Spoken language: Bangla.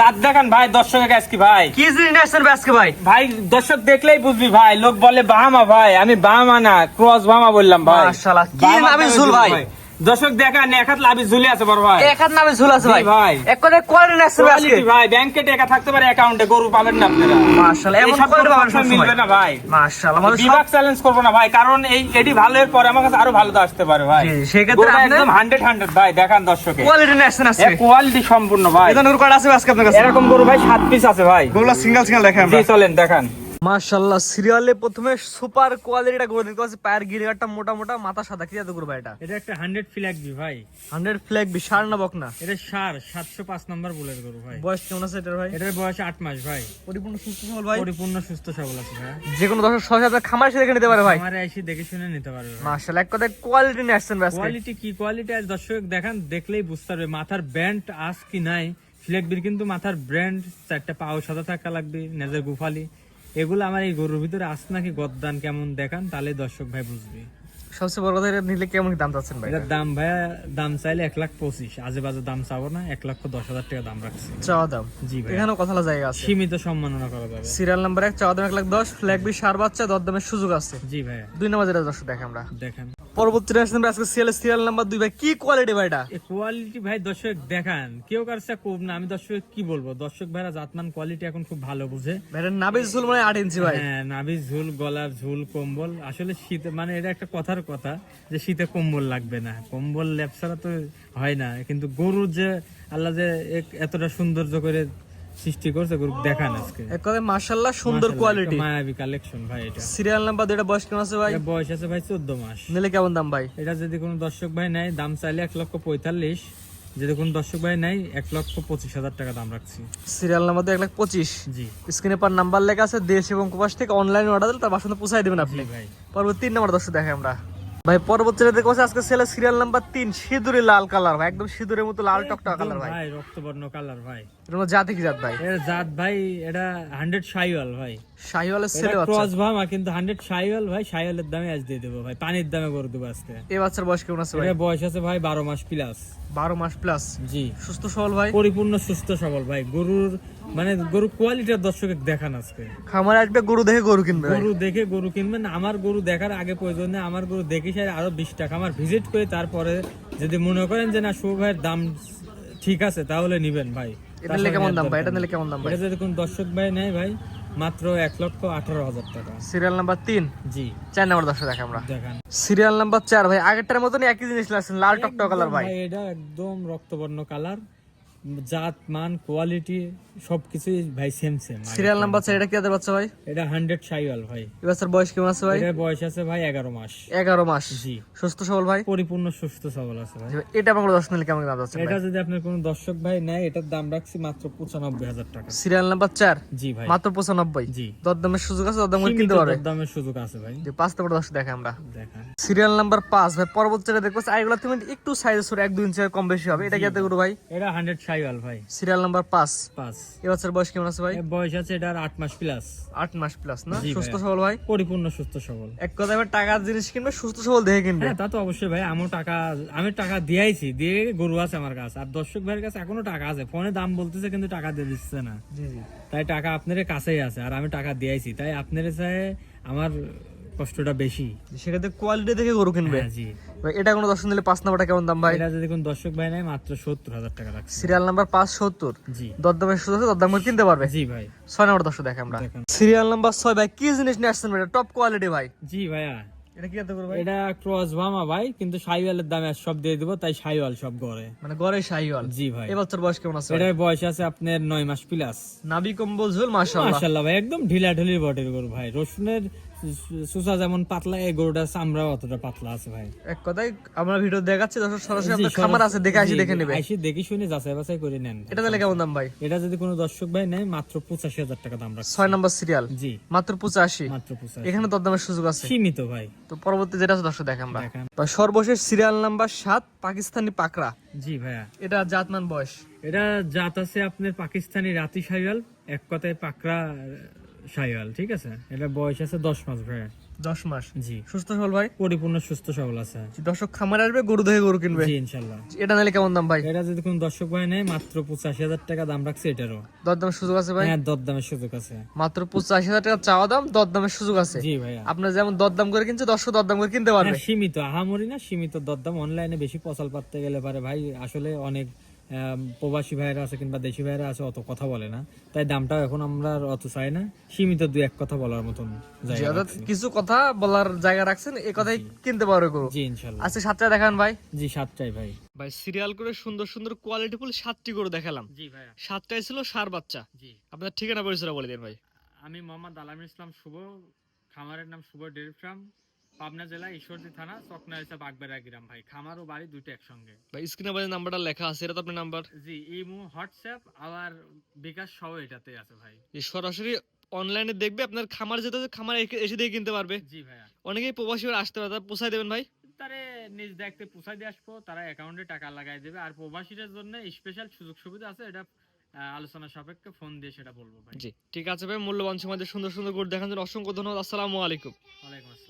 দাঁত দেখান ভাই, দর্শকের কাছে কি ভাই? কি জিনিস আসছেন আজকে ভাই? ভাই দর্শক দেখলেই বুঝবি ভাই, লোক বলে বাহামা ভাই, আমি বাহামা না ক্রস বাহামা বললাম ভাই। মাশাআল্লাহ, কি বাহামা নামে দামে ঝুল ভাই? দর্শক দেখান, এক হাত লাভি ঝুলে আছে বড় ভাই। এক হাত নামে ঝুল আছে ভাই। জি ভাই। এক করে কোয়ালিটি আসছে আজকে কোয়ালিটি ভাই, ব্যাংকে টাকা থাকতে পারে, অ্যাকাউন্টে গরু পাবেন না আপনারা। মাশাআল্লাহ, এমন এইসব কোয়ালিটি গরু পাবেন সবসময় মিলবে না ভাই। মাশাআল্লাহ, আমাদের বিভাগ চ্যালেঞ্জ করবো না ভাই, কারণ এটি ভালো এর পরে আমার কাছে আরো ভালো তো আসতে পারে ভাই। জি, সেক্ষেত্রে গরুটা আপনি একদম 100 ভাই, দেখান দর্শকে কোয়ালিটি আসছেন আজকে। কোয়ালিটি সম্পূর্ণ ভাই। এটা নূর কোয়ালিটি আছে আজকে আপনার কাছে। এরকম গরু ভাই 7 পিস আছে ভাই। গরুলা সিঙ্গেল সিঙ্গেল দেখান জি চলেন দেখান। মাশাআল্লাহ, সিরিয়ালে প্রথমে সুপার কোয়ালিটিটা গরু দেখতে পাচ্ছি, পায়ের গিরিগাটটা মোটা মোটা, মাথা সাদা। কি জাতের গরু ভাই এটা? এটা একটা 100 ফ্ল্যাগ বি ভাই। 100 ফ্ল্যাগ বিশাল না বকনা? এটা সার 705 নম্বর বুলের গরু ভাই। বয়স কেমন আছে এটার ভাই? এটার বয়স 8 মাস ভাই। পরিপূর্ণ সুস্থ সবল ভাই? পরিপূর্ণ সুস্থ সবল আছে ভাই। যে কোনো দর্শক সহজে আপনার খামার এসে দেখে নিতে পারে ভাই। আমারে এসে দেখে শুনে নিতে পারবে ভাই। মাশাআল্লাহ, এক কথায় কোয়ালিটি নিয়ে আসছেন ভাই আজকে। কোয়ালিটি কি কোয়ালিটি আজ দর্শক দেখান, দেখলেই বুঝতে পারবে মাথার ব্যান্ড আজ কি নাই। ফ্ল্যাগ বির কিন্তু মাথার ব্র্যান্ড, চারটা পাও সাদা থাকা লাগবে, নেজের গুফালি, এগুলো আমার এই গরুর ভিতরে আস নাকি গদ্দান কেমন দেখান, তাহলে দর্শক ভাই বুঝবে। সবচেয়ে বড় কথা, এটা নিলে কেমন দাম চাচ্ছেন ভাই? এটার দাম ভাইয়া, দাম চাইলে 1,25,000, আজে বাজে দাম চাবো না, 1,10,000 টাকা দাম রাখছি। চাওয়া দাম? জি ভাই, এখানেও কথা বলার জায়গা আছে। সীমিত সম্মাননা করা যাবে। সিরিয়াল নাম্বার 1, চাওয়া দাম 1,10,000, ফ্ল্যাগ বি সার বাচ্চা, দরদামের সুযোগ আছে। জি ভাইয়া। 2 নম্বর যেটা দর্শক দেখে আমরা দেখেন পরবর্তী আসছেন আজকে সিরিয়াল নাম্বার 2 ভাই, কি কোয়ালিটি ভাই এটা? এই কোয়ালিটি ভাই দর্শক দেখান, কেউ কারছে খুব না, আমি দর্শক কি বলবো, দর্শক ভাইরা জাতমান কোয়ালিটি এখন খুব ভালো বুঝে। ভাইয়ের নাভি ঝুল মানে 8 ইঞ্চি ভাই। হ্যাঁ, নাভি ঝুল, গলার ঝুল, কম্বল, আসলে শীতে মানে এটা একটা কথার কথা যে শীতে কম্বল লাগবে না, কম্বল লেপ ছাড়া তো হয় না, কিন্তু গরু যে আল্লাহ যে এতটা সৌন্দর্য করে সৃষ্টি করছে, গরু দেখান আজকে। এক কথায় মাশাআল্লাহ, সুন্দর মাশাআল্লাহ, কোয়ালিটি। একটা মায়াবী কালেকশন ভাই এটা। সিরিয়াল নাম্বার 2 বয়স কেমন আছে ভাই? এটা বয়স আছে ভাই 14 মাস। নিলে কেমন দাম ভাই? এটা যদি কোনো দর্শক ভাই নেয়, দাম চাইলে 1,45,000, যদি কোনো দর্শক ভাই নেয় 1,25,000 টাকা দাম রাখছি। Serial number 2,25,000। জি স্ক্রিনে পর নাম্বার লেখা আছে, দেশ এবং প্রবাস থেকে অনলাইন অর্ডার দিলে তার বাসাতে পৌঁছায় দিবেন আপনি। ভাই। পরবর্তী 3 নম্বর দর্শক দেখে আমরা ভাই, পরবর্তী দেখতে পাচ্ছি আজকে সেলে সিরিয়াল নাম্বার 3, সিঁদুরি লাল কালার ভাই, একদম সিঁদুরের মতো লাল টকটকা কালার ভাই। ভাই রক্তবর্ণ কালার ভাই। এর মধ্যে জাতি কি জাত ভাই? এর জাত ভাই এটা 100 শাইওয়াল ভাই। শাহিওয়ালের ছেলে এটা বাচ্চা। ক্রস ভামা, কিন্তু 100 শাইওয়াল ভাই। শাইওয়ালের দামে আজ দিয়ে দেবো ভাই, পানির দামে করে দেবো আজকে। এই বাচ্চার বয়স কেমন আছে ভাই? এটা বয়স আছে ভাই 12 মাস প্লাস। 12 মাস প্লাস। জি, সুস্থ সবল ভাই, পরিপূর্ণ সুস্থ সবল ভাই। গরুর মানে গরু কোয়ালিটির দর্শকের দেখান আজকে। খামারে আসবে গরু দেখে গরু কিনবে ভাই। গরু দেখে গরু কিনবেন, আমার গরু দেখার আগে প্রয়োজন নেই, আমার গরু দেখে সারে আরো 20 টাকা আমার ভিজিট করে তারপরে যদি মনে করেন যে না শুভ ভাইয়ের দাম ঠিক আছে তাহলে নিবেন ভাই। এটা নিলে কেমন দাম ভাই? এটা নিলে কেমন দাম ভাই? এটা যদি কোন দর্শক ভাই নেয় ভাই, মাত্র 1,18,000 টাকা। সিরিয়াল নাম্বার 3, জি 4 নম্বর দর্শক দেখে আমরা দেখান। সিরিয়াল নাম্বার 4 ভাই, আগেরটার মতনই একই জিনিস লাগছে, লাল টকটকা কালার ভাই। এটা একদম রক্তবর্ণ কালার, জাত মান কোয়ালিটি সবকিছুই ভাই সেম সেম। সিরিয়াল নাম্বার 4, এটা কি জাতের বাচ্চা ভাই? এটা 100 শাইওয়াল ভাই। এই বাচ্চার বয়স কেমন আছে ভাই? এটার বয়স আছে ভাই 11 মাস। 11 মাস। জি, সুস্থ সবল ভাই, পরিপূর্ণ সুস্থ সবল আছে ভাই। এটা আমার দর্শক নিলে কেমন দাম যাচ্ছে এটা ভাই? যদি আপনার কোনো দর্শক ভাই নেয়, এটার দাম রাখছি মাত্র 95,000 টাকা। সিরিয়াল নাম্বার 4, জি ভাই, মাত্র 95। জি, দরদামের সুযোগ আছে, দরদাম করে সীমিত কিনতে পারবে। দামের সুযোগ আছে ভাই। 5 নম্বর দর্শক দেখে আমরা দেখান। সিরিয়াল নাম্বার 5 ভাই, পরবর্তীটা দেখবো আইগুলা তুমি একটু সাইজ ছোট, 1-2 ইঞ্চি কম বেশি হবে। এটা কি জাতের গরু ভাই? এটা 100 শাইওয়াল ভাই। সিরিয়াল নাম্বার 5, 5 এই বাচ্চার বয়স কেমন আছে ভাই? এর বয়স আছে এটার 8 মাস প্লাস। 8 মাস প্লাস না? জি সুস্থ ভাই। সবল ভাই, পরিপূর্ণ সুস্থ সবল। এক কথায় এবার টাকার জিনিস কিনবে, সুস্থ সবল দেখে কিনবে। হ্যাঁ তা তো অবশ্যই ভাই, আমি টাকা দিয়েছি, দিয়ে গরু আছে আমার কাছে, আর দর্শক ভাইয়ের কাছে এখনো টাকা আছে, ফোনে দাম বলতেছে কিন্তু টাকা দিয়ে দিচ্ছে না। জি জি, তাই টাকা আপনার কাছেই আছে, আর আমি টাকা দিয়েছি, তাই আপনার চাই আমার কষ্টটা বেশি। সেক্ষেত্রে কোয়ালিটি দেখে গরু কিনবে। হ্যাঁ জি, ভাই এটা কোনো দর্শক নিলে 5 নাম্বারটা কেমন দাম ভাই? এটা যদি কোন দর্শক ভাই নেয় মাত্র 70,000 টাকা রাখছি। Serial number 5, 70। জি দরদামের সুযোগ আছে, দরদাম করে কিনতে পারবে। জি ভাই। 6 নম্বর দর্শক দেখে আমরা দেখান। সিরিয়াল নাম্বার 6 ভাই, কি জিনিস নিয়ে আসছেন ভাই? টপ কোয়ালিটি ভাই। জি ভাইয়া, এটা কি জাতের গরু ভাই? এটা ক্রস ভামা ভাই, কিন্তু শাইওয়ালের দামে আর সব দিয়ে দিব, তাই শাইওয়াল সব গড়ে। মানে গড়ে শাহিওয়াল। জি ভাই। এই বাচ্চার বয়স কেমন আছে? এটার বয়স আছে আপনার 9 মাস প্লাস। নাভি কম্বল ঝুল মাশাআল্লাহ। মাশাআল্লাহ ভাই, একদম ঢিলা ঢিলি বটের গরু ভাই। রসুনের সুসা যেমন পাতলা, এই গরুটার চামড়াও অতটা পাতলা আছে ভাই। এক কথায় আমরা ভিডিও দেখাচ্ছি, দর্শক সরাসরি জি, আপনার খামার আছে, দেখে আসি, দেখে নেবে। আইসি দেখি শুনে যাচাই বাছাই করে নেন। এটা তাহলে কেমন দাম ভাই? এটা যদি কোনো দর্শক ভাই নেয় মাত্র 85,000 টাকা দাম রাখছে। 6 নম্বর সিরিয়াল, জি মাত্র 85। মাত্র 85। এখানে দরদামের সুযোগ আছে, সীমিত ভাই। তো পরবর্তী যেটা আছে দর্শক দেখে আমরা দেখান। ভাই, সর্বশেষ সিরিয়াল নাম্বার 7, পাকিস্তানি পাকড়া। জি ভাইয়া, এটা জাতমান বয়স? এটা জাত আছে আপনার পাকিস্তানি রাতি শাইওয়াল, এক কথায় পাকড়া শাইওয়াল, ঠিক আছে। এটা বয়স আছে 10 মাস ভাইয়া। 10 মাস। জি সুস্থ সবল ভাই? পরিপূর্ণ সুস্থ সবল আছে। দর্শক খামারে আসবে গরু দেখে গরু কিনবে। জি ইনশাল্লাহ। এটা নিলে কেমন দাম ভাই? এটা যদি কোন দর্শক ভাই নেয় মাত্র 85,000 টাকা দাম রাখছে এটারও। দরদামের সুযোগ আছে ভাই? হ্যাঁ দরদামের সুযোগ আছে। মাত্র 85,000 টাকা চাওয়া দাম, দরদামের সুযোগ আছে। জি ভাইয়া। আপনার যেমন দরদাম করে কিনছে, দর্শক দরদাম করে কিনতে পারবে। হ্যাঁ, সীমিত আহামরি না, সীমিত দরদাম। অনলাইনে বেশি পচাল পাততে গেলে পারে ভাই আসলে অনেক প্রবাসী ভাইরা আছে কিংবা দেশি ভাইরা আছে, অত কথা বলে না, তাই দামটাও এখন আমরা আর অত চাই না, সীমিত দুই এক কথা বলার মতন জি, জায়গা অর্থাৎ রাখছি। কিছু কথা বলার জায়গা রাখছেন, এই কথাই কিনতে পারবে গরু। জি ইনশাল্লাহ। আচ্ছা, 7টা দেখান ভাই। জি 7টাই ভাই। ভাই সিরিয়াল করে সুন্দর সুন্দর কোয়ালিটিফুল 7টি গরু দেখালাম। জি ভাইয়া। 7টাই ছিল ষাঁড় বাচ্চা। জি আপনার ঠিকানা পরিচয় বলে দিন ভাই। আমি মোহাম্মদ আলামিন ইসলাম শুভ, খামারের নাম শুভ ডেয়ারি ফার্ম, পাবনা জেলা ঈশ্বরদী থানা, চকনা হিসাব আকবেরা গ্রাম ভাই। খামার ও বাড়ি দুটো একসঙ্গে। ভাই স্ক্রিনে বাজে নাম্বারটা লেখা আছে, এটা তো আপনার নাম্বার? জি ইমো হোয়াটসঅ্যাপ আবার বিকাশ সহ এটাতে আছে ভাই। এই সরাসরি অনলাইনে দেখবে, আপনার খামার যেতে হবে, খামারে এসে দিয়ে কিনতে পারবে। জি ভাইয়া। অনেকেই প্রবাসী হয়ে আসতে পারে, পোষায় দেবেন ভাই? তারে নিজ দেখতে পুষাই দিয়ে আসবো, তারা অ্যাকাউন্টে টাকা লাগাই দেবে। আর প্রবাসীদের জন্য স্পেশাল সুযোগ সুবিধা আছে, এটা আলোচনা সাপেক্ষে ফোন দিয়ে সেটা বলবো ভাই। জি ঠিক আছে ভাই, মূল্যবান সময় দিয়ে সুন্দর সুন্দর গরু দেখানোর জন্য অসংখ্য ধন্যবাদ। আসসালামু আলাইকুম। ওয়ালাইকুম আসসালাম।